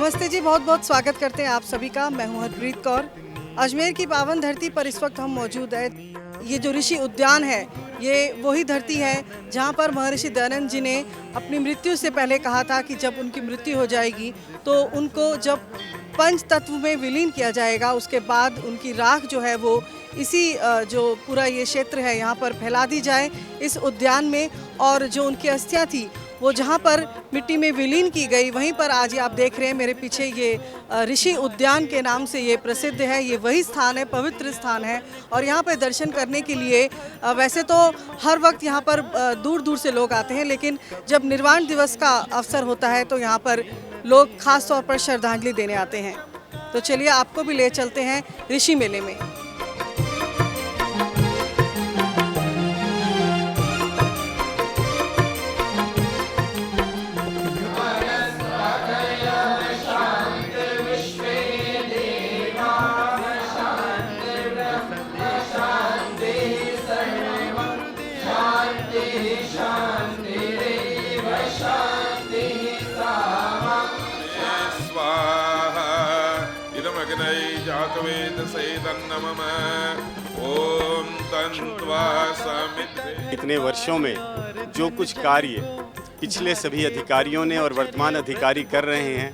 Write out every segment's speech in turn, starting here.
नमस्ते जी, बहुत बहुत स्वागत करते हैं आप सभी का। मैं हूं हरप्रीत कौर। अजमेर की पावन धरती पर इस वक्त हम मौजूद हैं। ये जो ऋषि उद्यान है, ये वही धरती है जहां पर महर्षि दयानंद जी ने अपनी मृत्यु से पहले कहा था कि जब उनकी मृत्यु हो जाएगी तो उनको जब पंच तत्व में विलीन किया जाएगा, उसके बाद उनकी राख जो है वो इसी जो पूरा ये क्षेत्र है यहाँ पर फैला दी जाए इस उद्यान में। और जो उनकी अस्थियाँ थी वो जहाँ पर मिट्टी में विलीन की गई, वहीं पर आज ये आप देख रहे हैं मेरे पीछे, ये ऋषि उद्यान के नाम से ये प्रसिद्ध है। ये वही स्थान है, पवित्र स्थान है। और यहाँ पर दर्शन करने के लिए वैसे तो हर वक्त यहाँ पर दूर दूर से लोग आते हैं, लेकिन जब निर्वाण दिवस का अवसर होता है तो यहाँ पर लोग खास तौर पर श्रद्धांजलि देने आते हैं। तो चलिए आपको भी ले चलते हैं ऋषि मेले में। इतने वर्षों में जो कुछ कार्य पिछले सभी अधिकारियों ने और वर्तमान अधिकारी कर रहे हैं,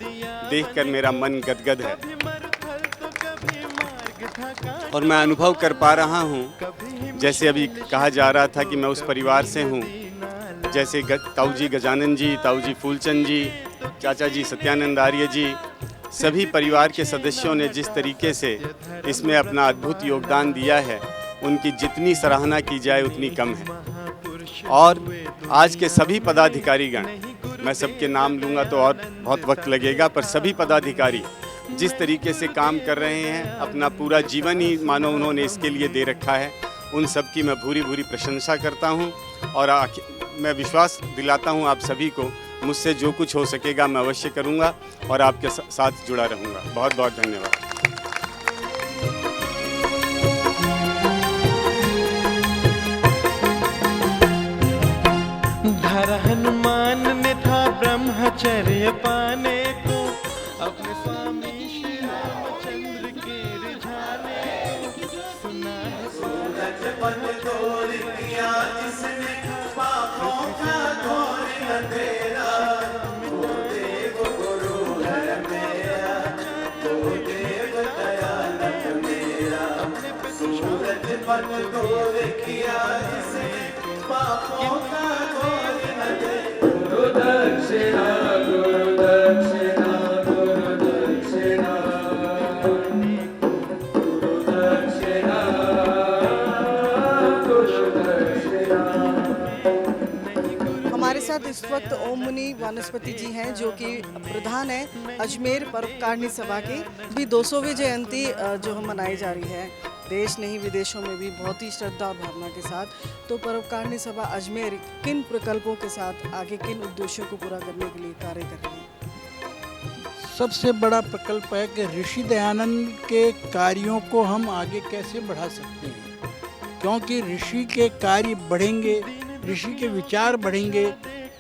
देखकर मेरा मन गदगद है। और मैं अनुभव कर पा रहा हूँ, जैसे अभी कहा जा रहा था कि मैं उस परिवार से हूँ, जैसे ताऊ जी गजानन जी, ताऊ जी फूलचंद जी, चाचा जी सत्यानंद आर्य जी, सभी परिवार के सदस्यों ने जिस तरीके से इसमें अपना अद्भुत योगदान दिया है, उनकी जितनी सराहना की जाए उतनी कम है। और आज के सभी पदाधिकारीगण, मैं सबके नाम लूँगा तो और बहुत वक्त लगेगा, पर सभी पदाधिकारी जिस तरीके से काम कर रहे हैं, अपना पूरा जीवन ही मानो उन्होंने इसके लिए दे रखा है, उन सब की मैं भूरी भूरी प्रशंसा करता हूँ। और मैं विश्वास दिलाता हूँ आप सभी को, मुझसे जो कुछ हो सकेगा मैं अवश्य करूँगा और आपके साथ जुड़ा रहूँगा। बहुत बहुत धन्यवाद। धरा हनुमान ने था ब्रह्मचर्य पाने को, अपने स्वामी श्री रामचंद्र के रिझाने को। सुना सूरज पन तोड़ किया जिसने, पापों का घोर अंधेरा। वो देव गुरु है मेरा, वो देव दयालु मेरा। सूरज पन तोड़ किया जिसने, पापों का दक्षिणा गुरु दक्षिणा, गुरु दक्षिणा, गुरु दक्षिणा, गुरु दक्षिणा। हमारे साथ इस वक्त ओम मुनि वनस्पति जी हैं, जो कि प्रधान है अजमेर परोपकारिणी सभा की। भी 200वीं जयंती जो हम मनाई जा रही है, देश नहीं विदेशों में भी बहुत ही श्रद्धा और भावना के साथ। तो परोपकारिणी सभा अजमेर किन प्रकल्पों के साथ आगे किन उद्देश्यों को पूरा करने के लिए कार्य कर रही है? सबसे बड़ा प्रकल्प है कि ऋषि दयानंद के कार्यों को हम आगे कैसे बढ़ा सकते हैं, क्योंकि ऋषि के कार्य बढ़ेंगे, ऋषि के विचार बढ़ेंगे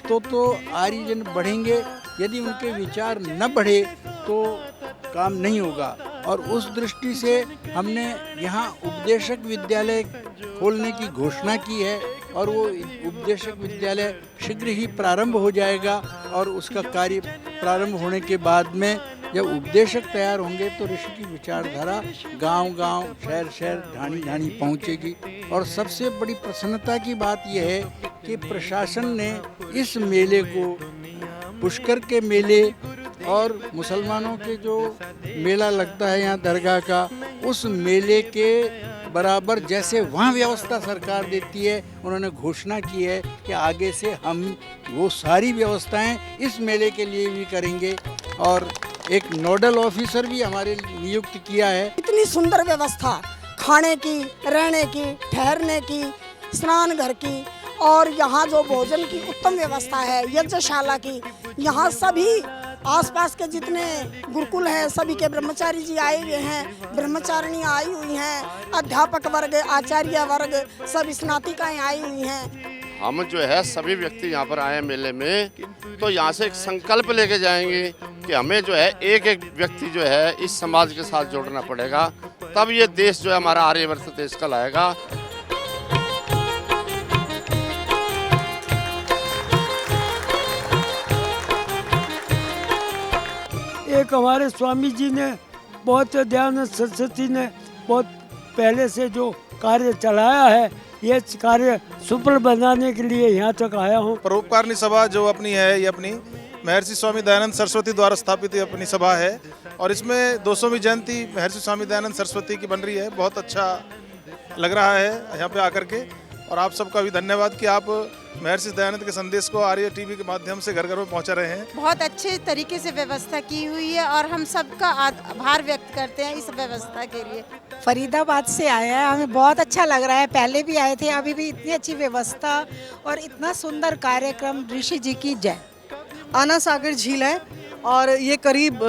तो आर्यजन बढ़ेंगे। यदि उनके विचार न बढ़े तो काम नहीं होगा। और उस दृष्टि से हमने यहाँ उपदेशक विद्यालय खोलने की घोषणा की है, और वो उपदेशक विद्यालय शीघ्र ही प्रारंभ हो जाएगा। और उसका कार्य प्रारंभ होने के बाद में जब उपदेशक तैयार होंगे तो ऋषि की विचारधारा गांव-गांव, शहर-शहर, ढाणी-ढाणी पहुंचेगी। और सबसे बड़ी प्रसन्नता की बात यह है कि प्रशासन ने इस मेले को, पुष्कर के मेले और मुसलमानों के जो मेला लगता है यहाँ दरगाह का, उस मेले के बराबर जैसे वहाँ व्यवस्था सरकार देती है, उन्होंने घोषणा की है कि आगे से हम वो सारी व्यवस्थाएं इस मेले के लिए भी करेंगे। और एक नोडल ऑफिसर भी हमारे नियुक्त किया है। इतनी सुंदर व्यवस्था खाने की, रहने की, ठहरने की, स्नान घर की, और यहाँ जो भोजन की उत्तम व्यवस्था है, यज्ञशाला की। यहाँ सभी आसपास के जितने गुरुकुल हैं, सभी के ब्रह्मचारी जी आए हुए हैं, ब्रह्मचारिणियाँ आई हुई हैं, अध्यापक वर्ग, आचार्य वर्ग, सब स्नातिकाएँ आई हुई हैं। हम जो है सभी व्यक्ति यहाँ पर आए मेले में, तो यहाँ से एक संकल्प लेके जाएंगे कि हमें जो है एक एक व्यक्ति जो है इस समाज के साथ जोड़ना पड़ेगा, तब ये देश जो है हमारा आर्यवर्त देश कहलाएगा। एक हमारे स्वामी जी ने बहुत, दयानंद सरस्वती ने बहुत पहले से जो कार्य चलाया है, ये कार्य सुफल बनाने के लिए यहाँ तक आया हूँ। परोपकारिणी सभा जो अपनी है, ये अपनी महर्षि स्वामी दयानंद सरस्वती द्वारा स्थापित ये अपनी सभा है और इसमें 200वीं जयंती महर्षि स्वामी दयानंद सरस्वती की बन रही है। बहुत अच्छा लग रहा है यहाँ पे आकर के, और आप सबका भी धन्यवाद कि आप महर्षि दयानंद के संदेश को आर्य टीवी के माध्यम से घर घर में पहुँचा रहे हैं। बहुत अच्छे तरीके से व्यवस्था की हुई है और हम सबका आभार व्यक्त करते हैं इस व्यवस्था के लिए। फरीदाबाद से आए हैं, हमें बहुत अच्छा लग रहा है। पहले भी आए थे, अभी भी इतनी अच्छी व्यवस्था और इतना सुंदर कार्यक्रम। ऋषि जी की जय। आना सागर झील है और ये करीब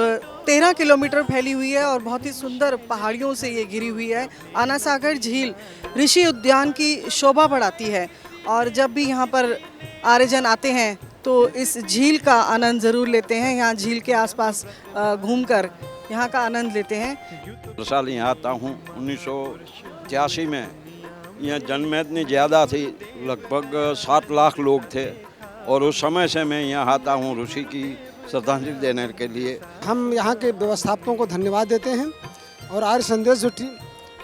13 किलोमीटर फैली हुई है और बहुत ही सुंदर पहाड़ियों से ये घिरी हुई है। आना सागर झील ऋषि उद्यान की शोभा बढ़ाती है और जब भी यहाँ पर आर्यजन आते हैं तो इस झील का आनंद ज़रूर लेते हैं। यहाँ झील के आसपास घूमकर यहाँ का आनंद लेते हैं। हर साल यहाँ आता हूँ। 1983 में यहाँ जनमेद इतनी ज़्यादा थी, लगभग 7 लाख लोग थे और उस समय से मैं यहाँ आता हूँ ऋषि की श्रद्धांजलि देने के लिए। हम यहाँ के व्यवस्थापकों को धन्यवाद देते हैं और आर्य संदेश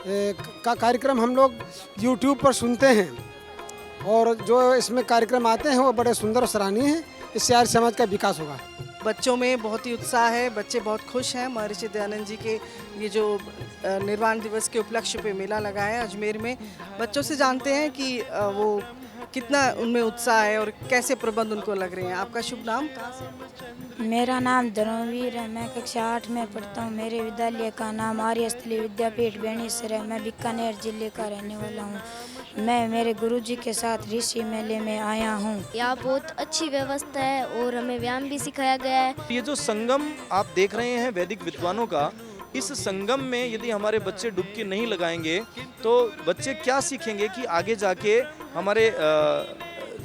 का कार्यक्रम हम लोग YouTube पर सुनते हैं और जो इसमें कार्यक्रम आते हैं वो बड़े सुंदर और सराहनीय हैं। इससे आर्य समाज का विकास होगा। बच्चों में बहुत ही उत्साह है, बच्चे बहुत खुश हैं। महर्षि दयानंद जी के ये जो निर्वाण दिवस के उपलक्ष्य पे मेला लगा है अजमेर में, बच्चों से जानते हैं कि वो कितना उनमें उत्साह है और कैसे प्रबंध उनको लग रहे हैं। आपका शुभ नाम? मेरा नाम धर्मवीर है, मैं कक्षा 8 में पढ़ता हूँ। मेरे विद्यालय का नाम आर्यस्थली विद्यापीठ बेनीसर है। मैं बीकानेर जिले का रहने वाला हूँ। मैं मेरे गुरुजी के साथ ऋषि मेले में आया हूँ। यहाँ बहुत अच्छी व्यवस्था है और हमें व्यायाम भी सिखाया गया है। ये जो संगम आप देख रहे हैं वैदिक विद्वानों का, इस संगम में यदि हमारे बच्चे डुबकी नहीं लगाएंगे तो बच्चे क्या सीखेंगे कि आगे जाके हमारे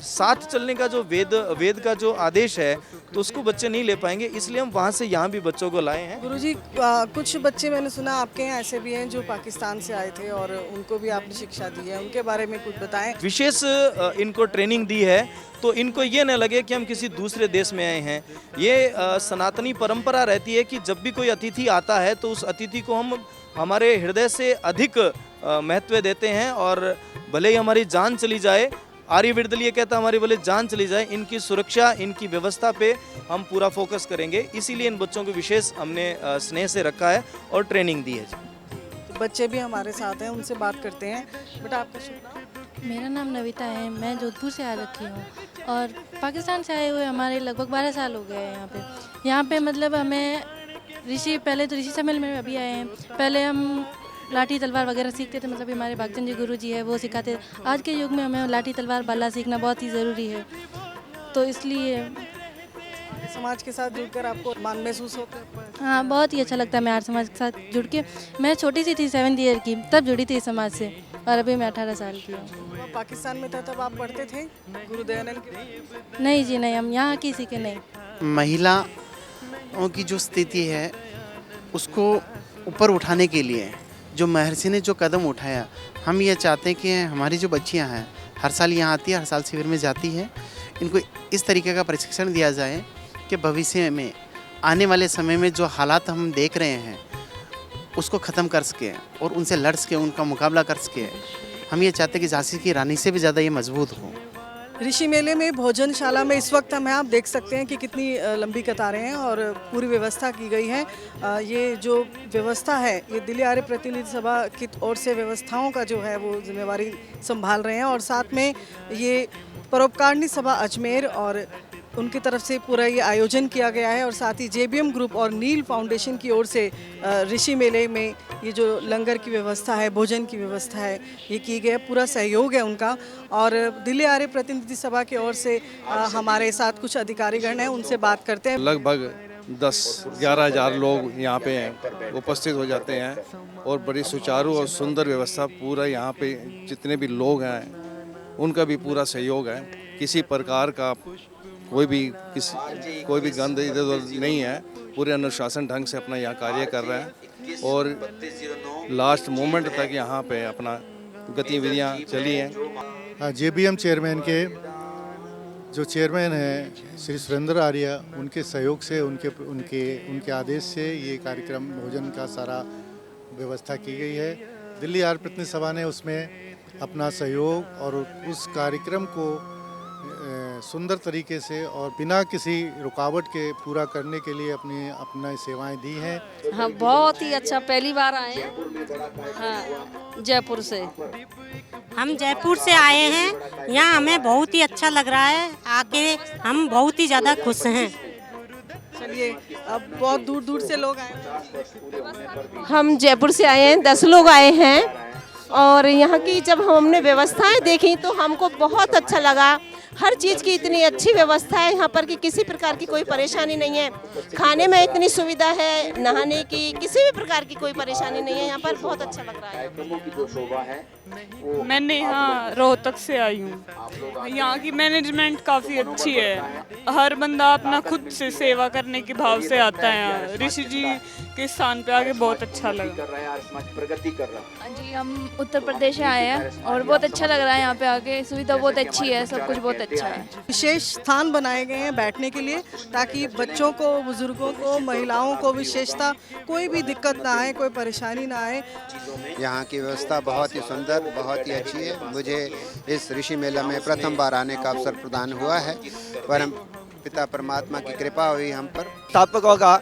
साथ चलने का जो वेद का जो आदेश है तो उसको बच्चे नहीं ले पाएंगे। इसलिए हम वहाँ से यहाँ भी बच्चों को लाए हैं। गुरुजी, कुछ बच्चे मैंने सुना आपके यहाँ ऐसे भी हैं जो पाकिस्तान से आए थे और उनको भी आपने शिक्षा दी है, उनके बारे में कुछ बताएं। विशेष इनको ट्रेनिंग दी है तो इनको ये न लगे कि हम किसी दूसरे देश में आए हैं। ये सनातनी परंपरा रहती है कि जब भी कोई अतिथि आता है तो उस अतिथि को हम हमारे हृदय से अधिक महत्व देते हैं और भले ही हमारी जान चली जाए, आर्यवर्त ये कहता है हमारी भले जान चली जाए, इनकी सुरक्षा, इनकी व्यवस्था पे हम पूरा फोकस करेंगे। इसीलिए इन बच्चों को विशेष हमने स्नेह से रखा है और ट्रेनिंग दी है। तो बच्चे भी हमारे साथ हैं, उनसे बात करते हैं। बेटा आपका शुभ नाम? मेरा नाम नविता है, मैं जोधपुर से आ रखी हूँ और पाकिस्तान से आए हुए हमारे लगभग 12 साल हो गए हैं यहाँ पे मतलब हमें ऋषि, पहले तो ऋषि सम्मेलन में अभी आए हैं। पहले हम लाठी तलवार वगैरह सीखते थे, मतलब हमारे भागचंद जी गुरु जी है वो सिखाते। आज के युग में हमें लाठी तलवार भाला सीखना बहुत ही ज़रूरी है, तो इसलिए समाज के साथ जुड़कर आपको मान महसूस होता है? हाँ, बहुत ही अच्छा लगता है। मैं आर्य समाज के साथ जुड़ के, मैं छोटी सी थी 7th ईयर की, तब जुड़ी थी इस समाज से और अभी मैं 18 साल की हूँ। पाकिस्तान में था तब आप पढ़ते थे गुरु दयानंद के? नहीं जी नहीं, हम यहाँ किसी के नहीं। महिलाओं की जो स्थिति है उसको ऊपर उठाने के लिए जो महर्षि ने जो कदम उठाया, हम ये चाहते हैं कि हमारी जो बच्चियां हैं हर साल यहाँ आती है, हर साल शिविर में जाती है, इनको इस तरीके का प्रशिक्षण दिया जाए कि भविष्य में आने वाले समय में जो हालात हम देख रहे हैं उसको ख़त्म कर सके और उनसे लड़ सके, उनका मुकाबला कर सके। हम ये चाहते हैं कि झांसी की रानी से भी ज़्यादा ये मजबूत हो। ऋषि मेले में भोजनशाला में इस वक्त हमें आप देख सकते हैं कि कितनी लंबी कतारें हैं और पूरी व्यवस्था की गई है। ये जो व्यवस्था है ये दिल्ली आर्य प्रतिनिधि सभा की ओर से व्यवस्थाओं का जो है वो जिम्मेवारी संभाल रहे हैं और साथ में ये परोपकारिणी सभा अजमेर और उनकी तरफ से पूरा ये आयोजन किया गया है और साथ ही JBM ग्रुप और नील फाउंडेशन की ओर से ऋषि मेले में ये जो लंगर की व्यवस्था है, भोजन की व्यवस्था है, ये की गई है। पूरा सहयोग है उनका। और दिल्ली आर्य प्रतिनिधि सभा की ओर से हमारे साथ कुछ अधिकारीगण हैं, उनसे बात करते हैं। लगभग 10-11 हज़ार लोग यहाँ पे उपस्थित हो जाते हैं और बड़ी सुचारू और सुंदर व्यवस्था। पूरा यहाँ पे जितने भी लोग हैं उनका भी पूरा सहयोग है। किसी प्रकार का कोई भी गंद इधर उधर नहीं है। पूरे अनुशासन ढंग से अपना यहाँ कार्य कर रहे हैं और लास्ट मोमेंट तक यहाँ पे अपना गतिविधियाँ चली हैं। JBM चेयरमैन के जो चेयरमैन हैं श्री सुरेंद्र आर्य, उनके सहयोग से उनके आदेश से ये कार्यक्रम भोजन का सारा व्यवस्था की गई है। दिल्ली आर्य प्रतिनिधि सभा ने उसमें अपना सहयोग और उस कार्यक्रम को सुंदर तरीके से और बिना किसी रुकावट के पूरा करने के लिए अपना सेवाएं दी हैं। हाँ, बहुत ही अच्छा, पहली बार आए हैं। हाँ, जयपुर से। हम जयपुर से आए हैं, यहाँ हमें बहुत ही अच्छा लग रहा है, आके हम बहुत ही ज़्यादा खुश हैं। चलिए, अब बहुत दूर दूर से लोग आए हैं। हम जयपुर से आए हैं, 10 लोग आए हैं और यहाँ की जब हमने व्यवस्थाएं देखी तो हमको बहुत अच्छा लगा। हर चीज़ की इतनी अच्छी व्यवस्था है यहाँ पर कि किसी प्रकार की कोई परेशानी नहीं है। खाने में इतनी सुविधा है, नहाने की किसी भी प्रकार की कोई परेशानी नहीं है। यहाँ पर बहुत अच्छा लग रहा है। मैंने यहाँ रोहतक से आई हूँ। यहाँ की मैनेजमेंट काफ़ी अच्छी है। हर बंदा अपना खुद से सेवा करने के भाव से आता है यहाँ। ऋषि जी के स्थान पे आके बहुत अच्छा लगा। जी, हम उत्तर प्रदेश से आए हैं और बहुत अच्छा लग रहा है यहाँ पे आके। सुविधा बहुत अच्छी है, सब कुछ बहुत अच्छा है। विशेष स्थान बनाए गए हैं बैठने के लिए ताकि बच्चों को, बुजुर्गों को, महिलाओं को विशेषता कोई भी दिक्कत ना आए, कोई परेशानी ना आए। यहाँ की व्यवस्था बहुत ही सुंदर, बहुत ही अच्छी है। मुझे इस ऋषि मेला में प्रथम बार आने का अवसर प्रदान हुआ है। परम पिता परमात्मा की कृपा हुई हम पर। स्थापकों का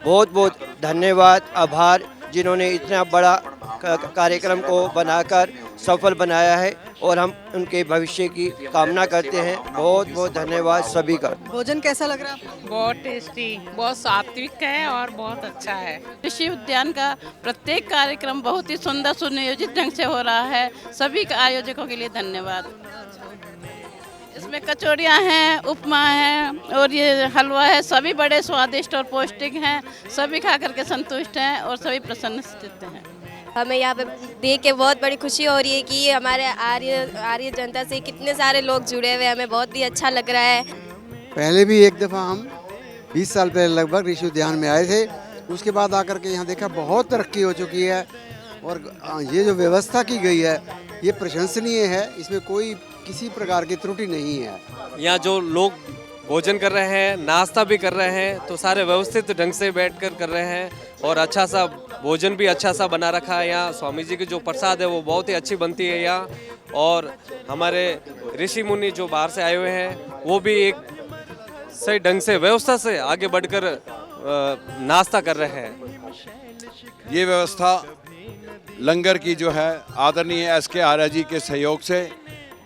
बहुत बहुत धन्यवाद, आभार, जिन्होंने इतना बड़ा कार्यक्रम को बनाकर सफल बनाया है और हम उनके भविष्य की कामना करते हैं। बहुत बहुत धन्यवाद सभी का। भोजन कैसा लग रहा है? बहुत टेस्टी, बहुत सात्विक है और बहुत अच्छा है। ऋषि उद्यान का प्रत्येक कार्यक्रम बहुत ही सुंदर सुनियोजित ढंग से हो रहा है। सभी आयोजकों के लिए धन्यवाद। इसमें कचौड़ियाँ हैं, उपमा है और ये हलवा है। सभी बड़े स्वादिष्ट और पौष्टिक हैं। सभी खा करके संतुष्ट हैं और सभी प्रसन्न चित्त हैं। हमें यहाँ पे देख के बहुत बड़ी खुशी हो रही है कि हमारे आर्य जनता से कितने सारे लोग जुड़े हुए हैं। हमें बहुत ही अच्छा लग रहा है। पहले भी एक दफ़ा हम 20 साल पहले लगभग ऋषि उद्यान में आए थे। उसके बाद आकर के यहाँ देखा बहुत तरक्की हो चुकी है और ये जो व्यवस्था की गई है ये प्रशंसनीय है। इसमें कोई किसी प्रकार की त्रुटि नहीं है। यहाँ जो लोग भोजन कर रहे हैं, नाश्ता भी कर रहे हैं, तो सारे व्यवस्थित ढंग से बैठकर कर रहे हैं और अच्छा सा भोजन भी अच्छा सा बना रखा है। यहाँ स्वामी जी की जो प्रसाद है वो बहुत ही अच्छी बनती है यहाँ। और हमारे ऋषि मुनि जो बाहर से आए हुए हैं वो भी एक सही ढंग से व्यवस्था से आगे बढ़कर नाश्ता कर रहे हैं। ये व्यवस्था लंगर की जो है आदरणीय SK आर्य जी के सहयोग से,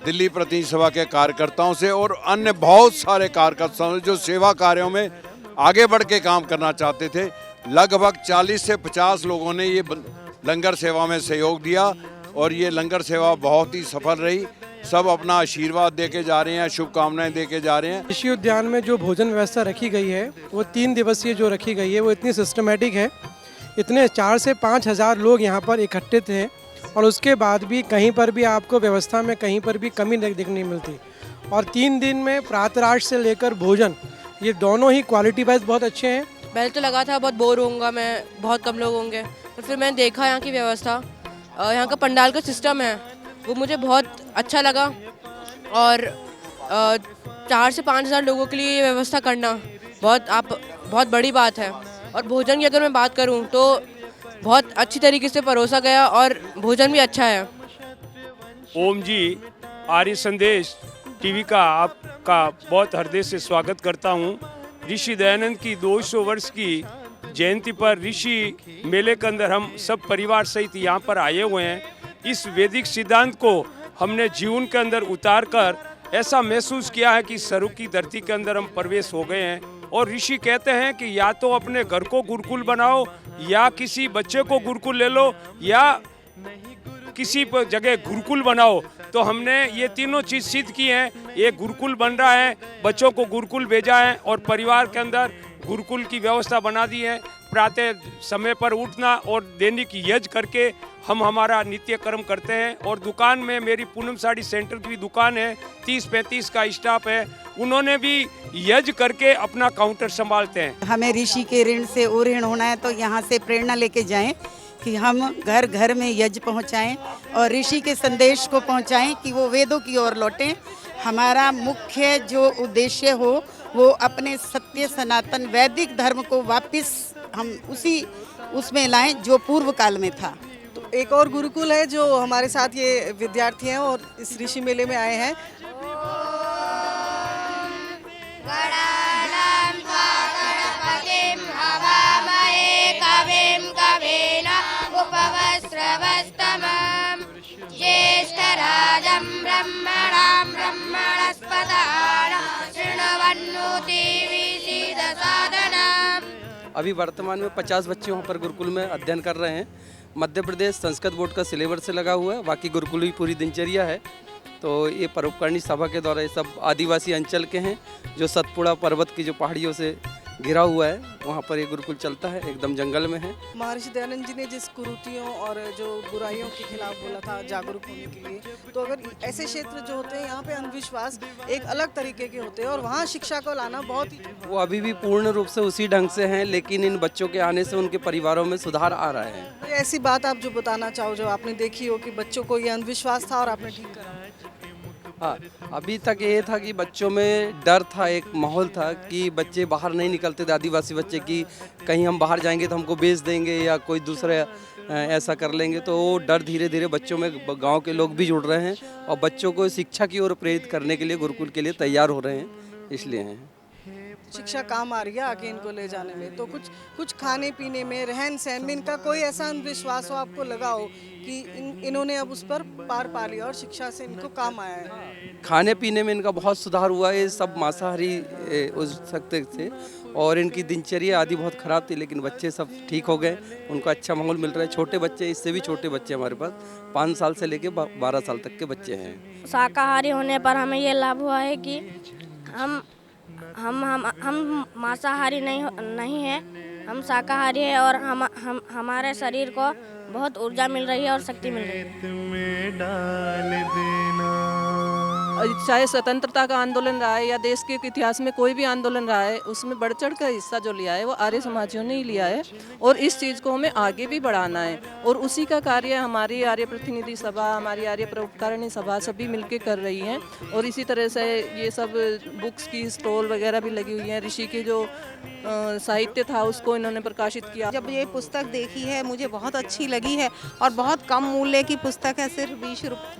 दिल्ली प्रतिनिधि सभा के कार्यकर्ताओं से और अन्य बहुत सारे कार्यकर्ताओं जो सेवा कार्यों में आगे बढ़ के काम करना चाहते थे, लगभग 40 से 50 लोगों ने ये लंगर सेवा में सहयोग दिया और ये लंगर सेवा बहुत ही सफल रही। सब अपना आशीर्वाद देके जा रहे हैं, शुभकामनाएं देके जा रहे हैं। ऋषि उद्यान में जो भोजन व्यवस्था रखी गई है वो 3 दिवसीय जो रखी गई है वो इतनी सिस्टमेटिक है। इतने 4 से 5 हज़ार लोग यहाँ पर इकट्ठे थे और उसके बाद भी कहीं पर भी आपको व्यवस्था में कहीं पर भी कमी देखने नहीं मिलती। और 3 दिन में प्रातराश से लेकर भोजन, ये दोनों ही क्वालिटी वाइज बहुत अच्छे हैं। पहले तो लगा था बहुत बोर होऊंगा मैं, बहुत कम लोग होंगे, पर फिर मैंने देखा यहाँ की व्यवस्था, यहाँ का पंडाल का सिस्टम है वो मुझे बहुत अच्छा लगा। और 4 से 5 हज़ार लोगों के लिए ये व्यवस्था करना बहुत बड़ी बात है। और भोजन की अगर मैं बात करूँ तो बहुत अच्छी तरीके से परोसा गया और भोजन भी अच्छा है। ओम जी, आर्य संदेश टीवी का आपका बहुत हृदय से स्वागत करता हूँ। ऋषि दयानंद की 200 वर्ष की जयंती पर ऋषि मेले के अंदर हम सब परिवार सहित यहाँ पर आए हुए हैं। इस वैदिक सिद्धांत को हमने जीवन के अंदर उतार कर ऐसा महसूस किया है कि स्वर्ग की धरती के अंदर हम प्रवेश हो गए हैं। और ऋषि कहते हैं कि या तो अपने घर को गुरुकुल बनाओ, या किसी बच्चे को गुरुकुल ले लो, या किसी जगह गुरुकुल बनाओ। तो हमने ये तीनों चीज़ सिद्ध की हैं। ये गुरुकुल बन रहा है, बच्चों को गुरुकुल भेजा है और परिवार के अंदर गुरुकुल की व्यवस्था बना दी है। प्रातः समय पर उठना और दैनिक यज्ञ करके हम हमारा नित्य कर्म करते हैं। और दुकान में मेरी पूनम साड़ी सेंटर की भी दुकान है, 30-35 का स्टाफ है, उन्होंने भी यज्ञ करके अपना काउंटर संभालते हैं। हमें ऋषि के ऋण से और ऋण होना है, तो यहाँ से प्रेरणा लेके जाएं कि हम घर घर में यज्ञ पहुँचाएं और ऋषि के संदेश को पहुँचाएं कि वो वेदों की ओर लौटें। हमारा मुख्य जो उद्देश्य हो वो अपने सत्य सनातन वैदिक धर्म को वापस हम उसमें लाएं जो पूर्व काल में था। तो एक और गुरुकुल है जो हमारे साथ ये विद्यार्थी हैं और इस ऋषि मेले में आए हैं। अभी वर्तमान में 50 बच्चे वहाँ पर गुरुकुल में अध्ययन कर रहे हैं। मध्य प्रदेश संस्कृत बोर्ड का सिलेबस से लगा हुआ है, बाकी गुरुकुल की पूरी दिनचर्या है। तो ये परोपकारिणी सभा के द्वारा ये सब आदिवासी अंचल के हैं जो सतपुड़ा पर्वत की जो पहाड़ियों से घिरा हुआ है, वहाँ पर ये गुरुकुल चलता है, एकदम जंगल में है। महर्षि दयानंद जी ने जिस कुरीतियों और जो बुराइयों के खिलाफ बोला था जागरूक होने के लिए, तो अगर ऐसे क्षेत्र जो होते हैं यहाँ पे अंधविश्वास एक अलग तरीके के होते हैं और वहाँ शिक्षा को लाना बहुत ही, वो अभी भी पूर्ण रूप से उसी ढंग से हैं, लेकिन इन बच्चों के आने से उनके परिवारों में सुधार आ रहा है। कोई ऐसी बात आप जो बताना चाहो जो आपने देखी हो कि बच्चों को ये अंधविश्वास था और आपने ठीक करा? हाँ, अभी तक ये था कि बच्चों में डर था, एक माहौल था कि बच्चे बाहर नहीं निकलते थे, आदिवासी बच्चे, कि कहीं हम बाहर जाएंगे तो हमको बेच देंगे या कोई दूसरे ऐसा कर लेंगे। तो वो डर धीरे धीरे बच्चों में, गांव के लोग भी जुड़ रहे हैं और बच्चों को शिक्षा की ओर प्रेरित करने के लिए गुरुकुल के लिए तैयार हो रहे हैं, इसलिए हैं। शिक्षा काम आ रही है आगे इनको ले जाने में। तो कुछ खाने पीने में, रहन सहन में इनका कोई ऐसा अंधविश्वास हो आपको लगा हो कि इन्होंने अब उस पर पार पा लिया और शिक्षा से इनको काम आया है? खाने पीने में इनका बहुत सुधार हुआ है, सब मांसाहारी हो सकते थे और इनकी दिनचर्या आदि बहुत ख़राब थी, लेकिन बच्चे सब ठीक हो गए, उनको अच्छा माहौल मिल रहा है। छोटे बच्चे, इससे भी छोटे बच्चे हमारे पास 5 साल से लेके 12 साल तक के बच्चे हैं। शाकाहारी होने पर हमें ये लाभ हुआ है कि हम मांसाहारी नहीं है, हम शाकाहारी है और हमारे शरीर को बहुत ऊर्जा मिल रही है और शक्ति मिल रही है। चाहे स्वतंत्रता का आंदोलन रहा है या देश के इतिहास में कोई भी आंदोलन रहा है, उसमें बढ़ चढ़ कर हिस्सा जो लिया है वो आर्य समाजियों ने ही लिया है और इस चीज़ को हमें आगे भी बढ़ाना है और उसी का कार्य हमारी आर्य प्रतिनिधि सभा, हमारी आर्य परोपकारिणी सभा सभी मिलके कर रही हैं। और इसी तरह से ये सब बुक्स की स्टॉल वगैरह भी लगी हुई हैं। ऋषि के जो साहित्य था उसको इन्होंने प्रकाशित किया। जब ये पुस्तक देखी है मुझे बहुत अच्छी लगी है और बहुत कम मूल्य की पुस्तक है, सिर्फ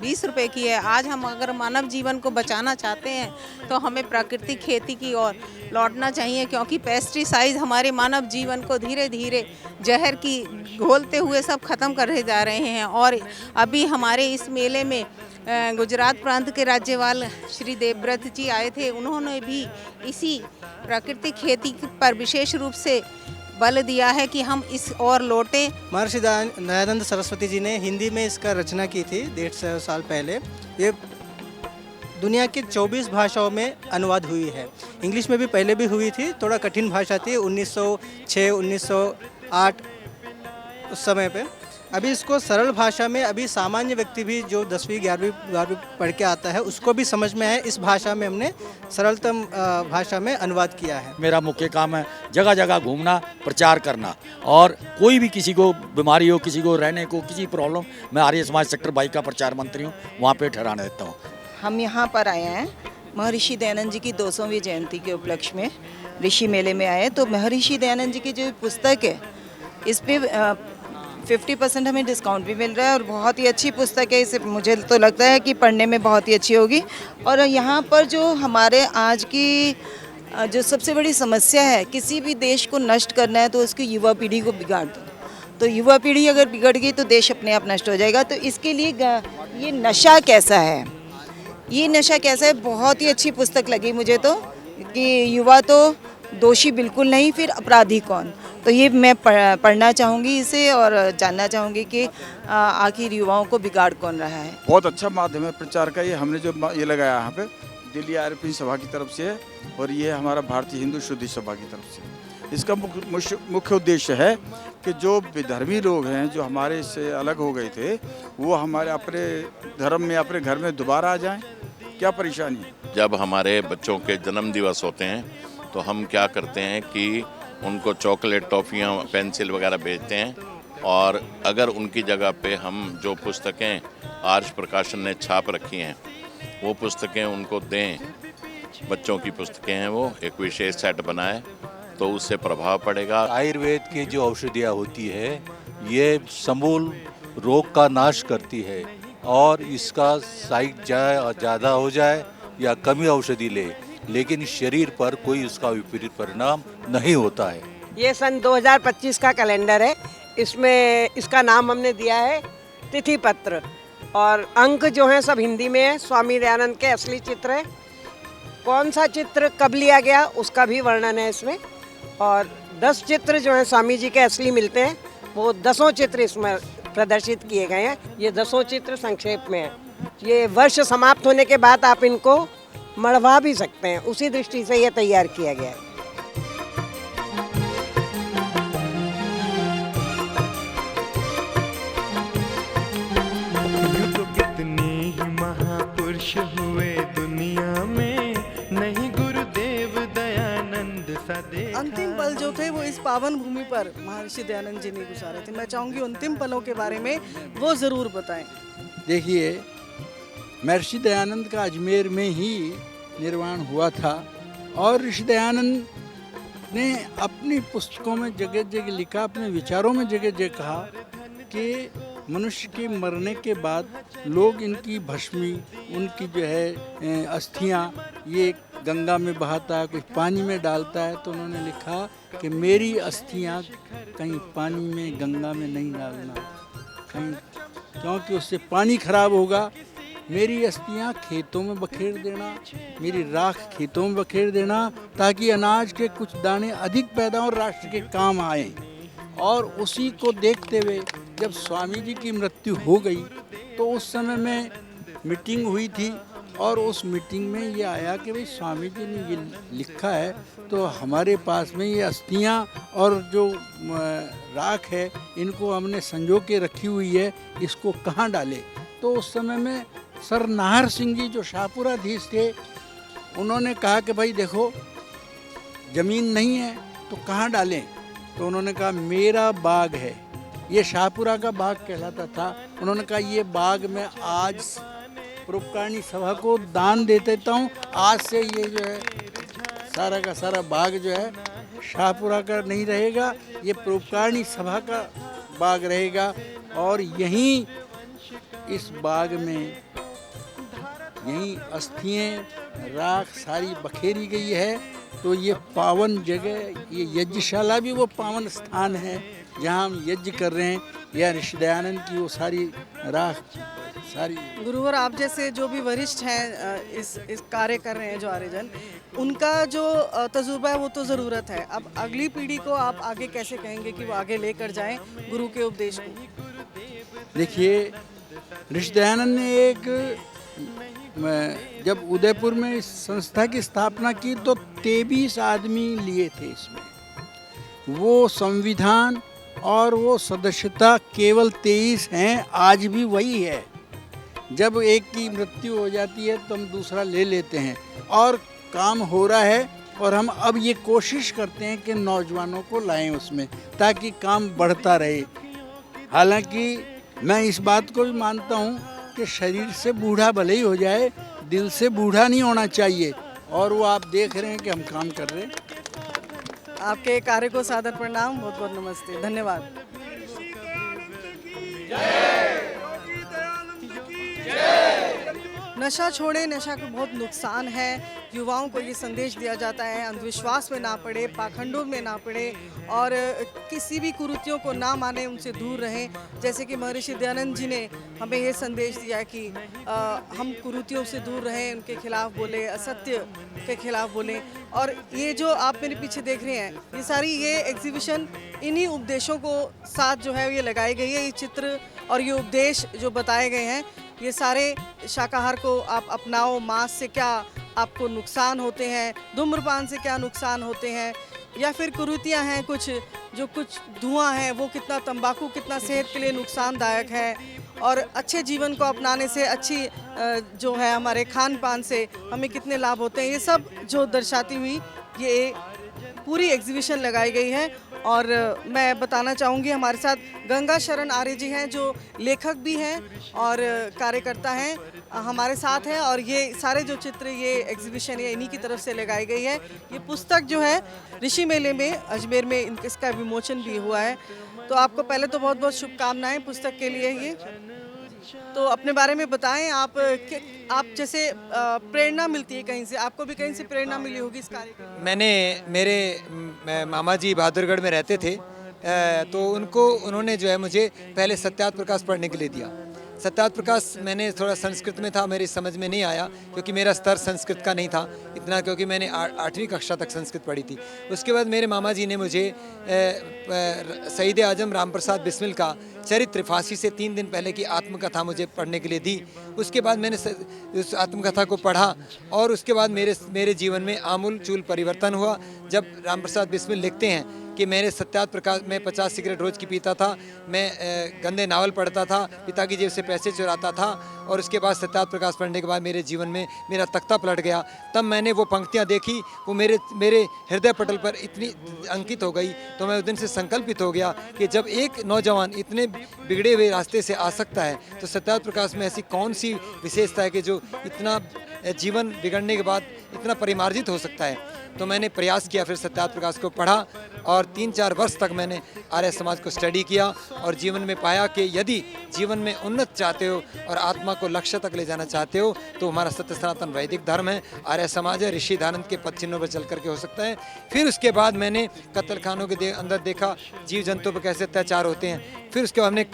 20 रुपए की है। आज हम अगर मानव जीवन को बचाना चाहते हैं तो हमें प्राकृतिक खेती की ओर लौटना चाहिए, क्योंकि पेस्टिसाइड हमारे मानव जीवन को धीरे धीरे जहर की घोलते हुए सब खत्म कर रहे जा रहे हैं। और अभी हमारे इस मेले में गुजरात प्रांत के राज्यपाल श्री देवव्रत जी आए थे, उन्होंने भी इसी प्राकृतिक खेती पर विशेष रूप से बल दिया है कि हम इस ओर लौटें। महर्षि दयानंद सरस्वती जी ने हिंदी में इसका रचना की थी 150 साल पहले। ये दुनिया के 24 भाषाओं में अनुवाद हुई है। इंग्लिश में भी पहले भी हुई थी, थोड़ा कठिन भाषा थी 1906 1908 उस समय पे। अभी इसको सरल भाषा में अभी सामान्य व्यक्ति भी जो 10वीं 11वीं पढ़ के आता है उसको भी समझ में है, इस भाषा में हमने सरलतम भाषा में अनुवाद किया है। मेरा मुख्य काम है जगह जगह घूमना, प्रचार करना और कोई भी किसी को बीमारी हो, किसी को रहने को, किसी प्रॉब्लम, मैं आर्य समाज सेक्टर 22 का प्रचार मंत्री हूँ, वहाँ पे ठहराने देता हूँ। हम यहाँ पर आए हैं महर्षि दयानंद जी की 200वीं जयंती के उपलक्ष्य में ऋषि मेले में आए। तो महर्षि दयानंद जी की जो पुस्तक है इस पर 50% हमें डिस्काउंट भी मिल रहा है और बहुत ही अच्छी पुस्तक है। इसे मुझे तो लगता है कि पढ़ने में बहुत ही अच्छी होगी। और यहाँ पर जो हमारे आज की जो सबसे बड़ी समस्या है, किसी भी देश को नष्ट करना है तो उसकी युवा पीढ़ी को बिगाड़ दो, तो युवा पीढ़ी अगर बिगड़ गई तो देश अपने आप नष्ट हो जाएगा। तो इसके लिए ये नशा कैसा है, ये नशा कैसा है, बहुत ही अच्छी पुस्तक लगी मुझे तो, कि युवा तो दोषी बिल्कुल नहीं, फिर अपराधी कौन। तो ये मैं पढ़ना चाहूँगी इसे और जानना चाहूँगी कि आखिर युवाओं को बिगाड़ कौन रहा है। बहुत अच्छा माध्यम है प्रचार का। ये हमने जो ये लगाया यहाँ पे दिल्ली आर्य सभा की तरफ से है और ये हमारा भारतीय हिंदू शुद्धि सभा की तरफ से। इसका मुख्य उद्देश्य है कि जो विधर्मी लोग हैं, जो हमारे से अलग हो गए थे, वो हमारे अपने धर्म में, अपने घर में दोबारा आ जाएं। क्या परेशानी है? जब हमारे बच्चों के जन्म दिवस होते हैं तो हम क्या करते हैं कि उनको चॉकलेट, टॉफ़ियाँ, पेंसिल वगैरह भेजते हैं, और अगर उनकी जगह पे हम जो पुस्तकें आर्ष प्रकाशन ने छाप रखी हैं वो पुस्तकें उनको दें, बच्चों की पुस्तकें हैं, वो एक विशेष सेट बनाए तो उससे प्रभाव पड़ेगा। आयुर्वेद की जो औषधियाँ होती है ये समूल रोग का नाश करती है, और इसका साइड जाए ज़्यादा हो जाए या कमी औषधि ले, लेकिन शरीर पर कोई उसका विपरीत परिणाम नहीं होता है। ये सन 2025 का कैलेंडर है। इसमें इसका नाम हमने दिया है तिथि पत्र, और अंक जो हैं सब हिंदी में है। स्वामी दयानंद के असली चित्र है, कौन सा चित्र कब लिया गया उसका भी वर्णन है इसमें, और 10 चित्र जो हैं स्वामी जी के असली मिलते हैं, वो 10 चित्र इसमें प्रदर्शित किए गए हैं। ये 10 चित्र संक्षेप में है। ये वर्ष समाप्त होने के बाद आप इनको मढ़वा भी सकते हैं, उसी दृष्टि से ये तैयार किया गया है। महापुरुष हुए दुनिया में, नहीं गुरुदेव दयानंद सा देखा। अंतिम पल जो थे वो इस पावन भूमि पर महर्षि दयानंद जी ने गुजारे थे। मैं चाहूँगी अंतिम पलों के बारे में वो ज़रूर बताएं। देखिए, महर्षि दयानंद का अजमेर में ही निर्वाण हुआ था, और ऋषि दयानंद ने अपनी पुस्तकों में जगह जगह लिखा, अपने विचारों में जगह जगह कहा कि मनुष्य के मरने के बाद लोग इनकी भस्मी, उनकी जो है अस्थियां, ये गंगा में बहाता है, कुछ पानी में डालता है। तो उन्होंने लिखा कि मेरी अस्थियां कहीं पानी में, गंगा में नहीं डालना, कहीं, क्योंकि उससे पानी खराब होगा। मेरी अस्थियां खेतों में बखेर देना, मेरी राख खेतों में बखेर देना, ताकि अनाज के कुछ दाने अधिक पैदा हो, राष्ट्र के काम आए। और उसी को देखते हुए जब स्वामी जी की मृत्यु हो गई तो उस समय में मीटिंग हुई थी, और उस मीटिंग में ये आया कि भाई स्वामी जी ने ये लिखा है, तो हमारे पास में ये अस्थियां और जो राख है इनको हमने संजो के रखी हुई है, इसको कहाँ डालें। तो उस समय में सर नाहर सिंह जी जो शाहपुराधीश थे, उन्होंने कहा कि भाई देखो ज़मीन नहीं है तो कहाँ डालें। तो उन्होंने कहा मेरा बाग है, ये शाहपुरा का बाग कहलाता था। उन्होंने कहा ये बाग मैं आज परोपकारिणी सभा को दान दे देता हूँ, आज से ये जो है सारा का सारा बाग जो है शाहपुरा का नहीं रहेगा, ये परोपकारिणी सभा का बाग रहेगा। और यहीं इस बाग में यहीं अस्थियाँ राख सारी बखेरी गई है। तो ये पावन जगह, ये यज्ञशाला भी वो पावन स्थान है जहाँ हम यज्ञ कर रहे हैं, या ऋषि दयानंद की वो सारी राख सारी। गुरुवर, आप जैसे जो भी वरिष्ठ हैं इस कार्य कर रहे हैं, जो आर्यजन, उनका जो तजुर्बा है वो तो ज़रूरत है। अब अगली पीढ़ी को आप आगे कैसे कहेंगे कि वो आगे लेकर जाएं गुरु के उपदेश को? देखिए, ऋषि दयानंद ने एक जब उदयपुर में इस संस्था की स्थापना की तो 23 आदमी लिए थे इसमें। वो संविधान और वो सदस्यता केवल 23 हैं, आज भी वही है। जब एक की मृत्यु हो जाती है तो हम दूसरा ले लेते हैं, और काम हो रहा है। और हम अब ये कोशिश करते हैं कि नौजवानों को लाएं उसमें, ताकि काम बढ़ता रहे। हालांकि मैं इस बात को भी मानता हूँ कि शरीर से बूढ़ा भले ही हो जाए, दिल से बूढ़ा नहीं होना चाहिए। और वो आप देख रहे हैं कि हम काम कर रहे हैं। आपके कार्य को सादर प्रणाम, बहुत बहुत नमस्ते, धन्यवाद। नशा छोड़े, नशा का बहुत नुकसान है। युवाओं को ये संदेश दिया जाता है अंधविश्वास में ना पड़े, पाखंडों में ना पड़े, और किसी भी कुरीतियों को ना माने, उनसे दूर रहें। जैसे कि महर्षि दयानंद जी ने हमें ये संदेश दिया कि हम कुरीतियों से दूर रहें, उनके खिलाफ बोले, असत्य के खिलाफ बोलें। और ये जो आप मेरे पीछे देख रहे हैं, ये सारी ये एग्जीबिशन इन्हीं उपदेशों को साथ जो है ये लगाई गई है। ये चित्र और ये उपदेश जो बताए गए हैं, ये सारे शाकाहार को आप अपनाओ, मांस से क्या आपको नुकसान होते हैं, धूम्रपान से क्या नुकसान होते हैं, या फिर कुरीतियाँ हैं कुछ, जो कुछ धुआं है वो कितना, तंबाकू कितना सेहत के लिए नुकसानदायक है, और अच्छे जीवन को अपनाने से, अच्छी जो है हमारे खान पान से हमें कितने लाभ होते हैं, ये सब जो दर्शाती हुई ये पूरी एग्जीबिशन लगाई गई है। और मैं बताना चाहूँगी हमारे साथ गंगा शरण आर्य जी हैं, जो लेखक भी हैं और कार्यकर्ता हैं, हमारे साथ हैं। और ये सारे जो चित्र, ये एग्जीबिशन है इन्हीं की तरफ से लगाई गई है। ये पुस्तक जो है ऋषि मेले में अजमेर में इसका विमोचन भी हुआ है। तो आपको पहले तो बहुत बहुत शुभकामनाएं पुस्तक के लिए। ये तो अपने बारे में बताएं, आप जैसे प्रेरणा मिलती है कहीं से, आपको भी कहीं से प्रेरणा मिली होगी इस कार्य के? मेरे मामा जी बहादुरगढ़ में रहते थे, तो उन्होंने जो है मुझे पहले सत्यार्थ प्रकाश पढ़ने के लिए दिया। सत्यार्थ प्रकाश मैंने थोड़ा संस्कृत में था, मेरी समझ में नहीं आया क्योंकि मेरा स्तर संस्कृत का नहीं था इतना, क्योंकि मैंने 8वीं कक्षा तक संस्कृत पढ़ी थी। उसके बाद मेरे मामा जी ने मुझे शहीद आजम राम प्रसाद बिस्मिल का चरित्र फांसी से 3 दिन पहले की आत्मकथा मुझे पढ़ने के लिए दी। उसके बाद मैंने उस आत्मकथा को पढ़ा और उसके बाद मेरे जीवन में आमूल चूल परिवर्तन हुआ। जब राम प्रसाद बिस्मिल लिखते हैं कि मेरे सत्यार्थ प्रकाश में 50 सिगरेट रोज़ की पीता था, मैं गंदे नावल पढ़ता था, पिता की जेब से पैसे चुराता था, और उसके बाद सत्यार्थ प्रकाश पढ़ने के बाद मेरे जीवन में मेरा तख्ता पलट गया। तब मैंने वो पंक्तियाँ देखी, वो मेरे हृदय पटल पर इतनी अंकित हो गई, तो मैं उस दिन से संकल्पित हो गया कि जब एक नौजवान इतने बिगड़े हुए रास्ते से आ सकता है तो सत्यार्थ प्रकाश में ऐसी कौन सी विशेषता है कि जो इतना जीवन बिगड़ने के बाद इतना परिमार्जित हो सकता है। तो मैंने प्रयास किया, फिर सत्यार्थ प्रकाश को पढ़ा और 3-4 वर्ष तक मैंने आर्य समाज को स्टडी किया और जीवन में पाया कि यदि जीवन में उन्नत चाहते हो और आत्मा को लक्ष्य तक ले जाना चाहते हो तो हमारा सत्य सनातन वैदिक धर्म है, आर्य समाज है, ऋषि दानंद के पद चिन्हों पर चल करके हो सकता है। फिर उसके बाद मैंने कत्ल खानों के अंदर देखा जीव जंतुओं पर कैसे अत्याचार होते हैं। फिर उसके बाद हमने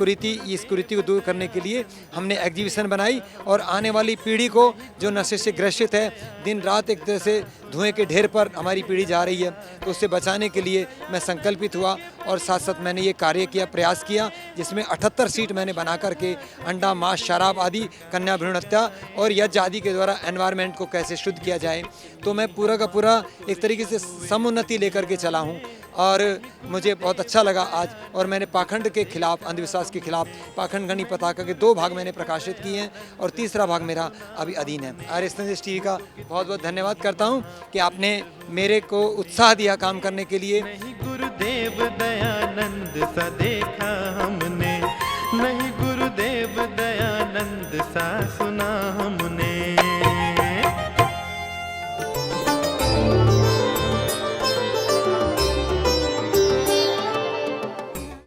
इस कुरीति को दूर करने के लिए हमने एग्जीबिशन बनाई और आने वाली पीढ़ी को जो नशे से ग्रसित है, दिन रात एक तरह से धुएं के ढेर पर हमारी पीढ़ी जा रही है, तो उससे बचाने के लिए मैं संकल्पित हुआ और साथ साथ मैंने ये कार्य किया, प्रयास किया, जिसमें 78 सीट मैंने बना करके अंडा, मांस, शराब आदि, कन्या भ्रूण हत्या और यज्ञ आदि के द्वारा एनवायरनमेंट को कैसे शुद्ध किया जाए। तो मैं पूरा का पूरा एक तरीके से समुन्नति लेकर के चला हूँ और मुझे बहुत अच्छा लगा आज। और मैंने पाखंड के खिलाफ, अंधविश्वास के खिलाफ पाखंड गणी पताका के 2 भाग मैंने प्रकाशित किए हैं और तीसरा भाग मेरा अभी अधीन है। आर्य संदेश टीवी का बहुत बहुत धन्यवाद करता हूँ कि आपने मेरे को उत्साह दिया काम करने के लिए। गुरुदेव दयानंद सदैव